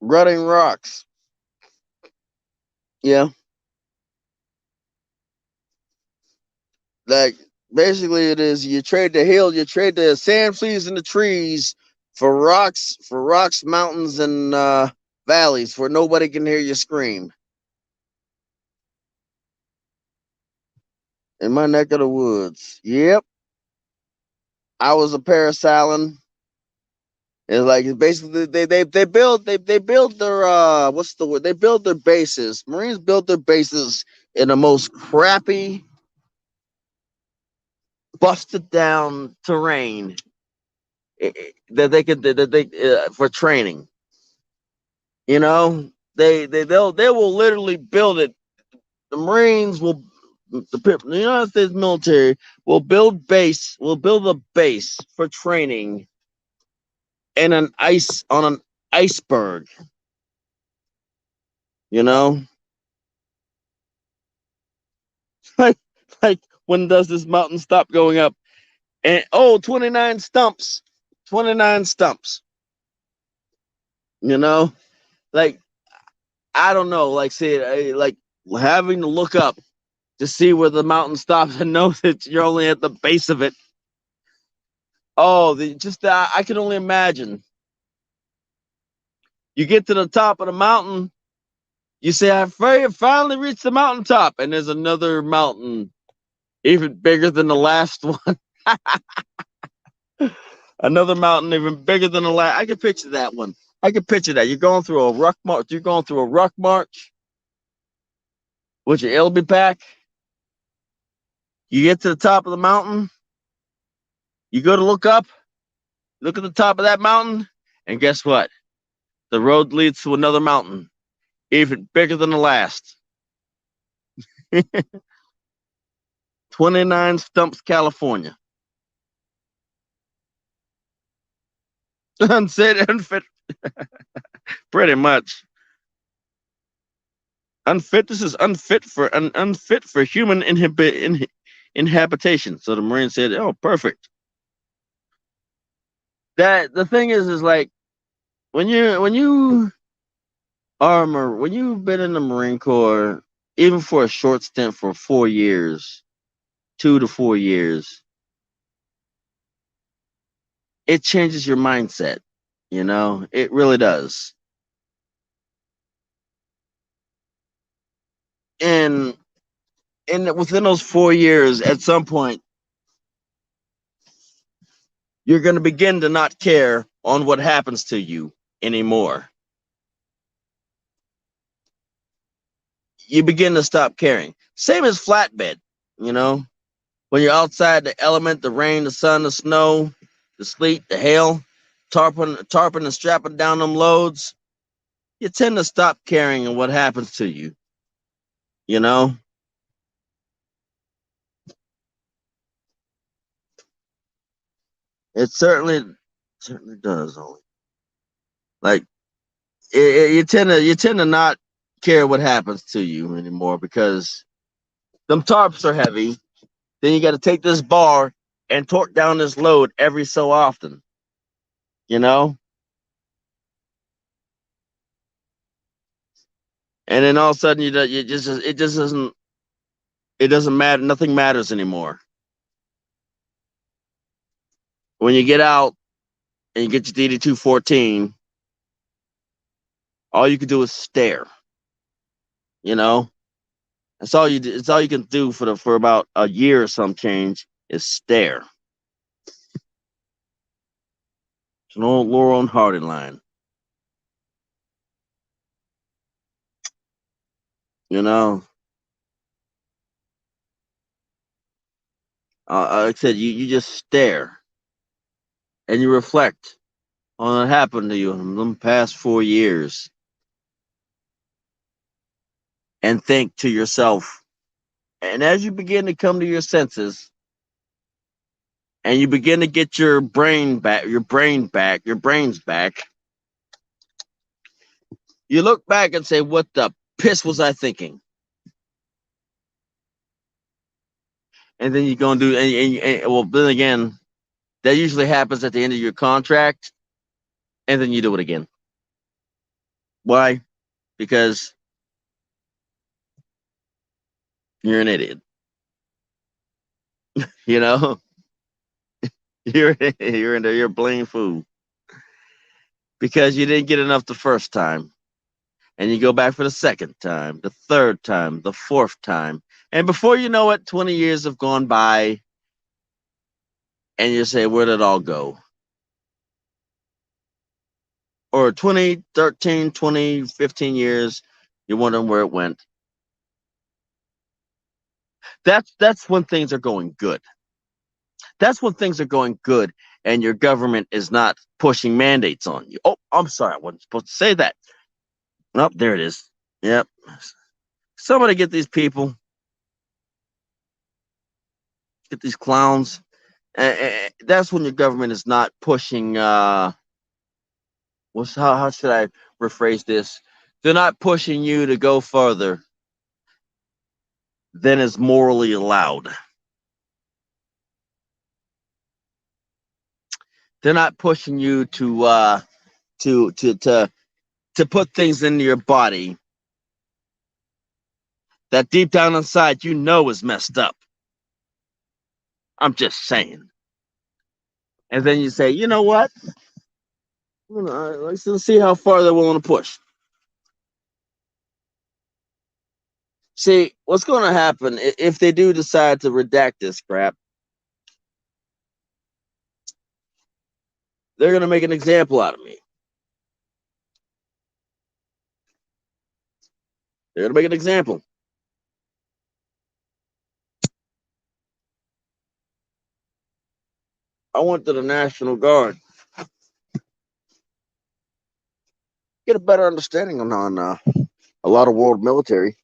Rutting rocks. Yeah. Like, basically it is you trade you trade the sand fleas and the trees for rocks, mountains, and valleys where nobody can hear you scream. In my neck of the woods. Yep. I was a parasailing. It's like basically they build their what's the word? They build their bases. Marines built their bases in the most crappy, busted down terrain that they could that they for training. You know, they will literally build it. The Marines the United States military will build a base for training in an iceberg. You know, like like when does this mountain stop going up? And 29 stumps. 29 stumps. You know, like I don't know, like say like having to look up to see where the mountain stops and know that you're only at the base of it. Oh, I can only imagine. You get to the top of the mountain, you say, I finally reached the mountaintop, and there's another mountain even bigger than the last one. Another mountain even bigger than the last. I can picture that one. I can picture that. You're going through a ruck march. You're going through a ruck march with your LB pack. You get to the top of the mountain. You go to look up, look at the top of that mountain, and guess what? The road leads to another mountain, even bigger than the last. 29 Stumps, California. Unfit, pretty much. Unfit. This is unfit for human inhabitation. So the Marine said, "Oh, perfect." That the thing is like when you've been in the Marine Corps, even for a short stint for 4 years, 2 to 4 years, it changes your mindset. You know, it really does. And within those 4 years, at some point, you're going to begin to not care on what happens to you anymore. You begin to stop caring. Same as flatbed, you know, when you're outside, the element, the rain, the sun, the snow, the sleet, the hail, tarping and strapping down them loads, you tend to stop caring on what happens to you, you know? It certainly does, Ollie. Like you tend to not care what happens to you anymore because them tarps are heavy. Then you got to take this bar and torque down this load every so often, you know? And then all of a sudden it doesn't matter, nothing matters anymore. When you get out and you get your DD214, all you can do is stare, you know? That's all you do. It's all you can do for about a year or some change is stare. It's an old Laurel and Hardy line. You know, like I said, you just stare and you reflect on what happened to you in the past 4 years and think to yourself. And as you begin to come to your senses and you begin to get your brains back, you look back and say, "What the piss was I thinking?" And then you're gonna do, well, then again, that usually happens at the end of your contract, and then you do it again. Why? Because you're an idiot. You know, you're a blame fool because you didn't get enough the first time, and you go back for the second time, the third time, the fourth time, and before you know it, 20 years have gone by, and you say, "Where did it all go?" Or 20, 13, 20, 15 years, you're wondering where it went. That's when things are going good. That's when things are going good and your government is not pushing mandates on you. Oh, I'm sorry, I wasn't supposed to say that. Oh, there it is. Yep. Somebody get these people, get these clowns. That's when your government is not pushing. How should I rephrase this? They're not pushing you to go further than is morally allowed. They're not pushing you to put things into your body that deep down inside you know is messed up. I'm just saying. And then you say, you know what? Let's see how far they're willing to push. See, what's going to happen if they do decide to redact this crap? They're going to make an example out of me. They're going to make an example. I went to the National Guard. Get a better understanding on a lot of world military.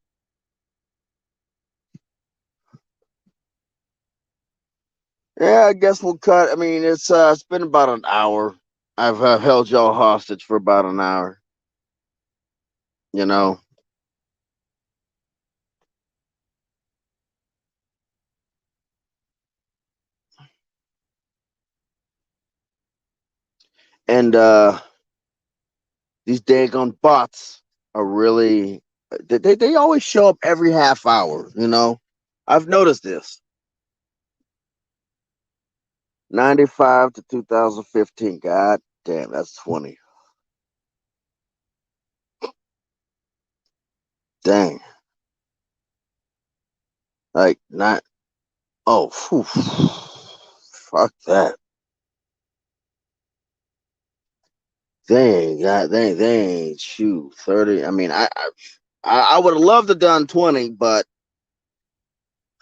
Yeah, I guess we'll cut. I mean, it's been about an hour. I've held y'all hostage for about an hour. You know, and these daggone bots are really they always show up every half hour, you know. I've noticed this. 95 to 2015. God damn, that's 20. Dang. Like not oh phew. Fuck that. they ain't shoot 30. I mean, I would have loved to done 20, but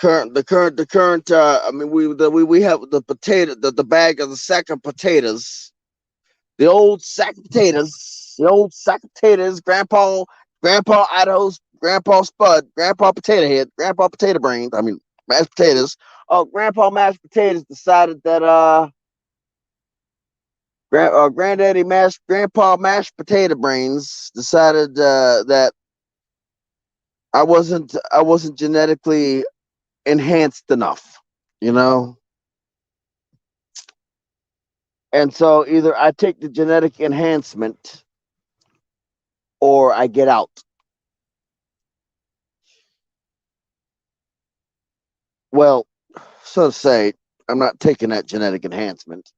the current I mean we have the potato the bag of the sack of potatoes, the old sack of potatoes, grandpa Idaho's grandpa Spud, grandpa potato head, grandpa potato brains, I mean mashed potatoes. Oh, grandpa mashed potatoes decided that grandpa mashed potato brains decided that I wasn't genetically enhanced enough, you know. And so either I take the genetic enhancement or I get out. Well, so to say, I'm not taking that genetic enhancement.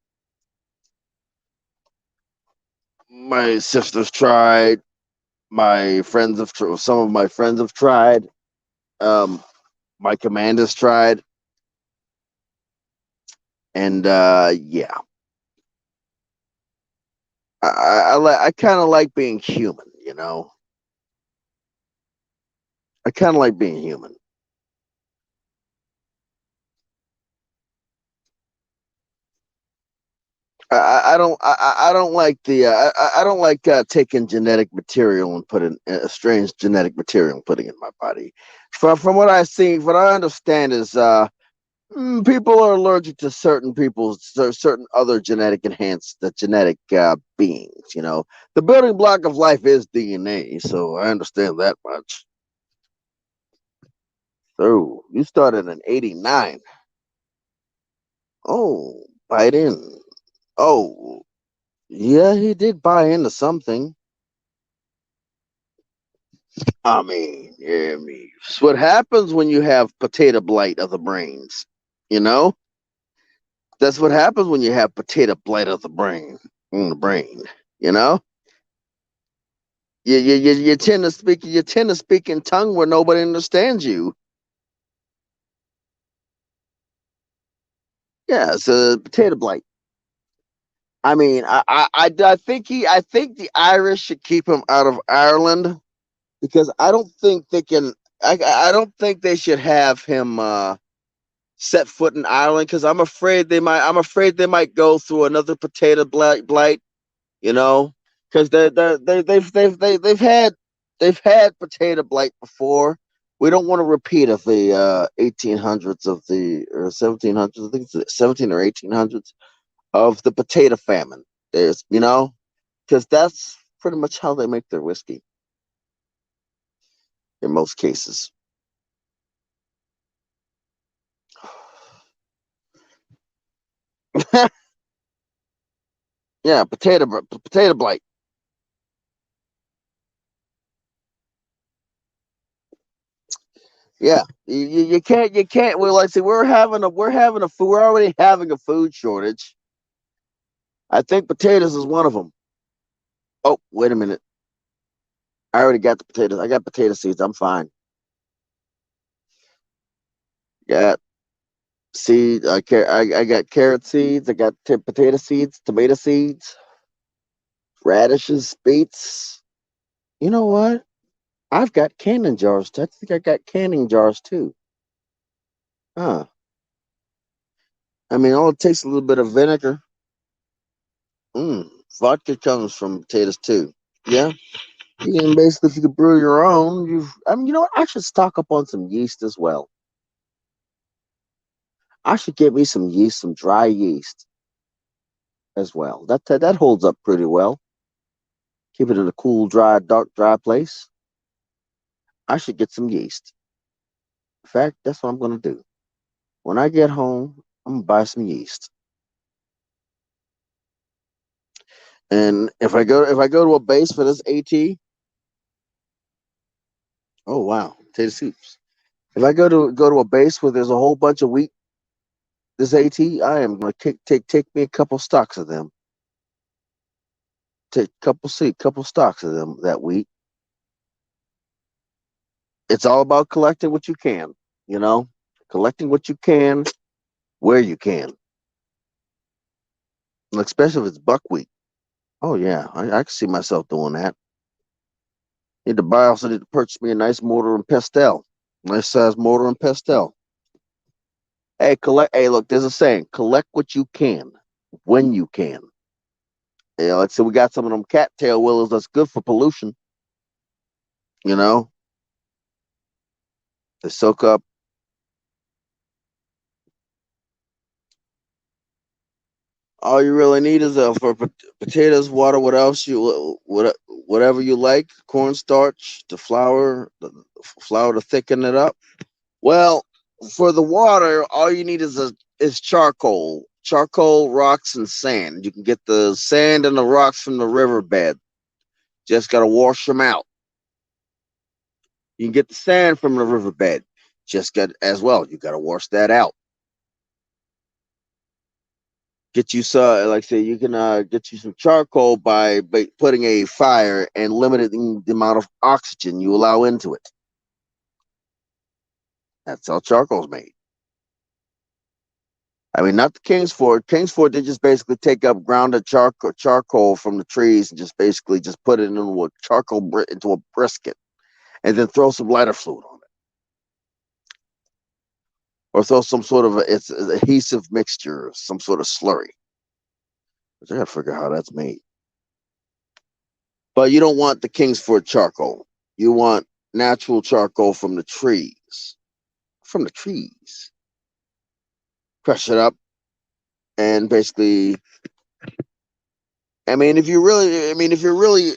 My sisters tried. Some of my friends have tried. Um, my commanders tried, and yeah, I kind of like being human. You know, I kind of like being human. I don't like I don't like taking genetic material and putting strange genetic material and putting it in my body. From what I see, what I understand is people are allergic to certain other genetic enhanced the genetic beings. You know, the building block of life is DNA, so I understand that much. So you started in '89. Oh, Biden. Oh, yeah, he did buy into something. It's what happens when you have potato blight of the brains. You know, that's what happens when you have potato blight of the brain, in the brain. You know, you tend to speak in tongue where nobody understands you. Yeah, it's a potato blight. I think the Irish should keep him out of Ireland because I don't think they can. I don't think they should have him. Set foot in Ireland because I'm afraid they might go through another potato blight. You know, because they've had potato blight before. We don't want to repeat of the 1800s of the or 1700s. I think it's 17 or 1800s of the potato famine. There's because that's pretty much how they make their whiskey in most cases. Yeah, potato blight. Yeah, you can't. Well, like I say, we're already having a food shortage. I think potatoes is one of them. Oh, wait a minute. I already got the potatoes. I got potato seeds. I'm fine. Got I got carrot seeds. I got potato seeds, tomato seeds, radishes, beets. You know what? I've got canning jars. I think I got canning jars too. Huh. I mean, all it takes a little bit of vinegar. Mm. Vodka comes from potatoes too. Yeah. You can basically, if you could brew your own, you know what? I should stock up on some yeast as well. I should get me some yeast, some dry yeast as well. That holds up pretty well. Keep it in a cool, dry, dark, dry place. I should get some yeast. In fact, that's what I'm gonna do. When I get home, I'm gonna buy some yeast. And if I go to a base for this AT, oh wow, potato soups. If I go to a base where there's a whole bunch of wheat, this AT, I am gonna take me a couple stocks of them. Take a couple stocks of them that wheat. It's all about collecting what you can, you know, collecting what you can where you can, especially if it's buckwheat. Oh yeah, I can see myself doing that. Need to buy. Also need to purchase me a nice mortar and pestle, nice size mortar and pestle. Hey, collect. Hey, look, there's a saying: collect what you can, when you can. Yeah, like I said, we got some of them cattail willows that's good for pollution. You know, they soak up. All you really need is for potatoes, water. What else whatever you like, cornstarch, the flour to thicken it up. Well, for the water, all you need is charcoal, rocks, and sand. You can get the sand and the rocks from the riverbed. Just gotta wash them out. You can get the sand from the riverbed. Just got as well. You gotta wash that out. Get you some, like I say, you can get you some charcoal by putting a fire and limiting the amount of oxygen you allow into it. That's how charcoal's made. I mean, not the Kingsford. Kingsford, they just basically take up grounded charcoal from the trees and just basically just put it into a into a brisket, and then throw some lighter fluid on it, or throw some sort of it's an adhesive mixture, some sort of slurry. Which I gotta figure out how that's made. But you don't want the Kingsford charcoal. You want natural charcoal from the trees. From the trees. Crush it up and basically if you're really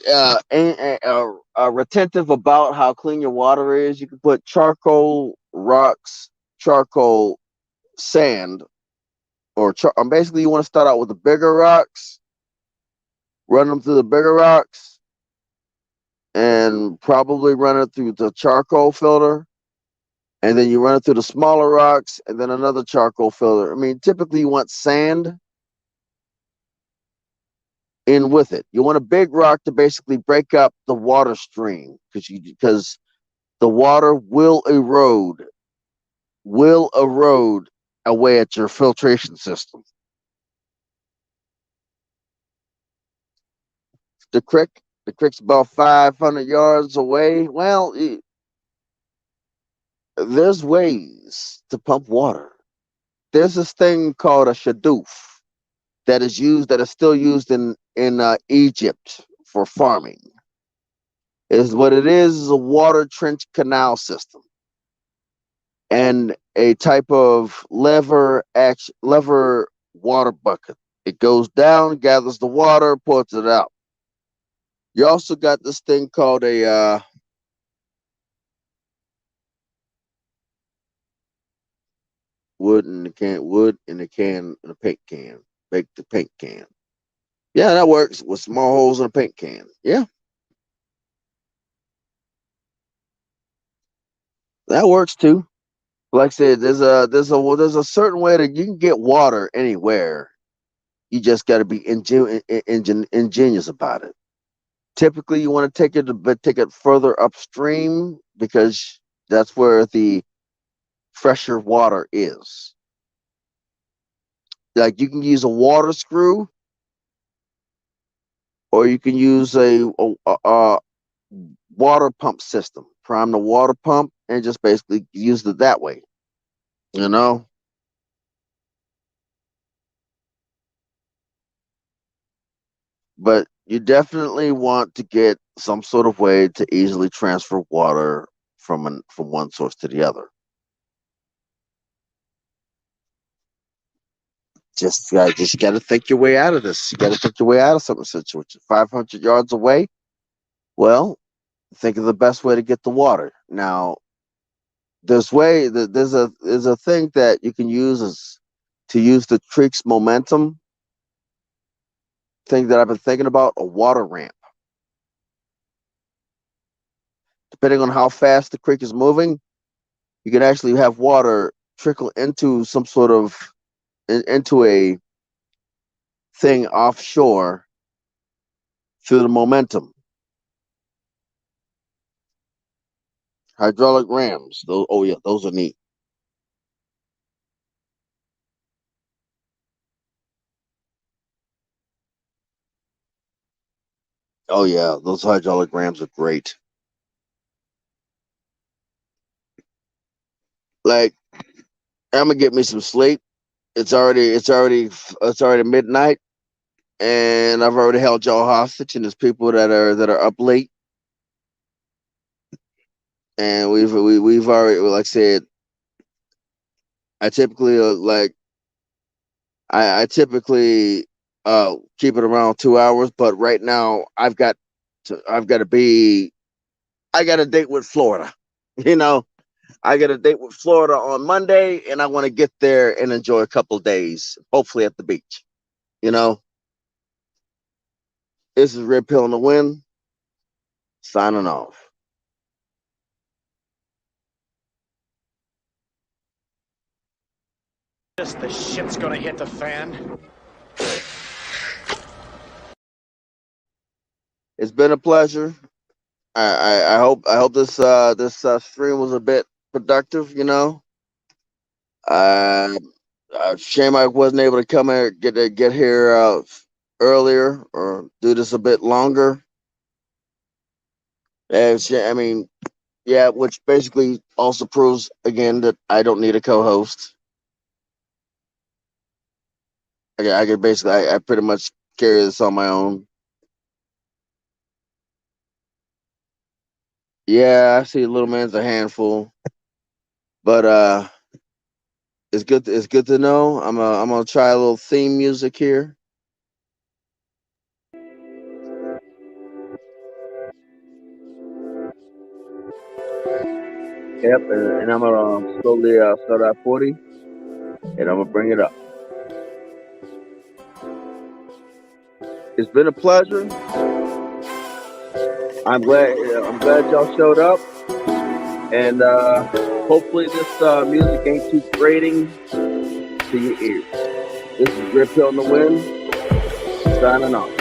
retentive about how clean your water is, you can put charcoal, rocks, charcoal, sand, basically you want to start out with the bigger rocks, run them through the bigger rocks, and probably run it through the charcoal filter, and then you run it through the smaller rocks, and then another charcoal filter. I mean, typically you want sand in with it. You want a big rock to basically break up the water stream because the water will erode away at your filtration system. The creek, the creek's about 500 yards away. Well, there's ways to pump water. There's this thing called a shadoof that is still used in Egypt for farming. Is what it is a water trench canal system and a type of lever water bucket. It goes down, gathers the water, pours it out. You also got this thing called a wood in a paint can, bake the paint can. Yeah, that works with small holes in a paint can. Yeah, that works too. Like I said, there's a certain way that you can get water anywhere. You just got to be ingenious about it. Typically, you want to take it further upstream because that's where the fresher water is. Like you can use a water screw, or you can use a water pump system. Prime the water pump and just basically use it that way. You know, but you definitely want to get some sort of way to easily transfer water from one source to the other. Just got to think your way out of this. You got to think your way out of something situation. 500 yards away. Well, think of the best way to get the water. Now, there's a thing that you can use is to use the creek's momentum. Thing that I've been thinking about a water ramp. Depending on how fast the creek is moving, you can actually have water trickle into some sort of into a thing offshore through the momentum. Hydraulic rams. Those, oh yeah, those are neat. Oh yeah, those hydraulic rams are great. Like, I'm gonna get me some sleep. It's already midnight, and I've already held y'all hostage, and there's people that are up late, and we've already, like I said, I typically I typically keep it around 2 hours, but right now I got a date with Florida. You know, I got a date with Florida on Monday, and I want to get there and enjoy a couple of days, hopefully at the beach. You know, this is Red Pill in the Wind, signing off. The shit's gonna hit the fan. It's been a pleasure. I hope this stream was a bit productive. Uh, shame I wasn't able to come here get here earlier or do this a bit longer. I mean, yeah, which basically also proves again that I don't need a co-host. I can basically I pretty much carry this on my own. Yeah, I see little man's a handful, but it's good to know. I'm gonna try a little theme music here. Yep, and I'm gonna slowly start at 40, and I'm gonna bring it up. It's been a pleasure. I'm glad y'all showed up, and hopefully this music ain't too grating to your ears. This is Grip Hill in the Wind, signing off.